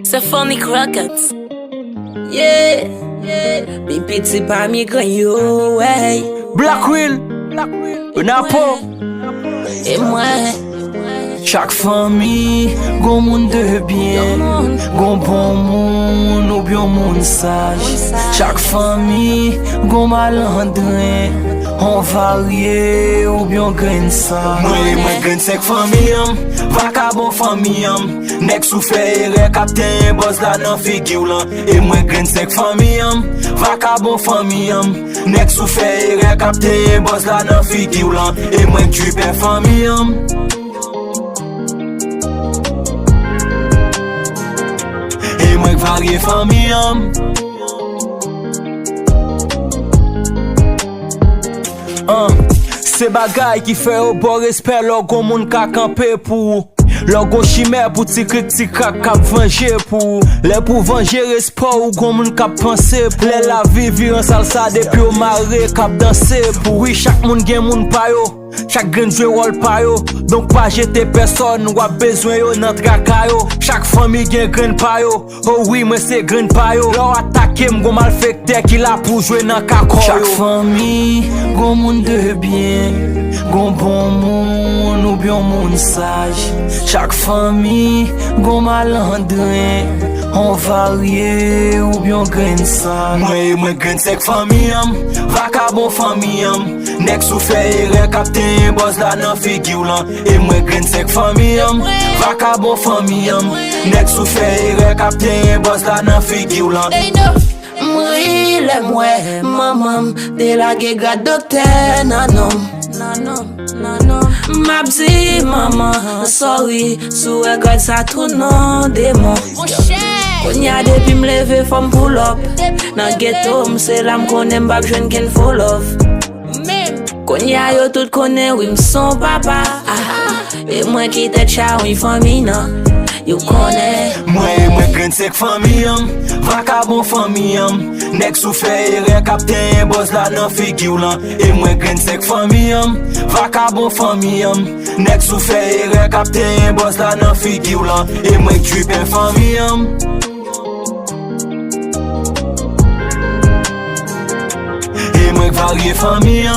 Symphonic Records. Yeah, yeah. Big piti pa mi gran yo, wey. Black Will, Napo. Et moi, Chaque famille, gon moun de bien, gon bon moun ou bien moun sage. Chaque famille, gon malandrin, on varie ou bien gagne ça. Moi gagne 5 familles, vagabond famille, nek souffle captain boss la nan figure là. Et moi gagne 5 familles, vagabond famille, nek souffle captain boss la nan figure là. Et moi tu ben famille. Mwen varye fami am Se bagay ki fe ou bo respect lò gon moun ka kampe pou lò gon chimè pou ti krik ti krak kap venje pou lè pou venje respect ou gon moun kap pense pou lè la vi viran salsa depi ou mare kap danse pou oui chak moun gen moun payo chaque grain jwe rôle pa yo donc pas jeter personne ou a besoin yo nan traka yo chaque famille gen grain pa yo oh oui moi c'est grain pa yo lò attaquer m'gon malfecteur qui la pour jouer nan kakor yo chaque famille gon moun de bien gon bon moun ou bien moun sage chaque famille gon malandrin on varie ou bien grain sage moi grain sec famille vagabond famille nek souffle captain boss la nan figure là et moi grain sec famille vagabond famille nek souffle captain boss la nan figure là moi le moi maman de la gega docteur nanon Mabzi maman sorry sou regarde ça tout non démon Konya depi m'leve femme pull up nan ghetto m'se la m'konnen bab jwen ken full love Konya yo tout konnen oui m'son papa et moi qui tête cha oui famille nan you konnen moi grain sec famille vagabond famille nek souffle captain boss la nan figure là et moi grain sec famille vagabond famille nek souffle captain boss la nan figure là et moi tu ben famille et moi varié famille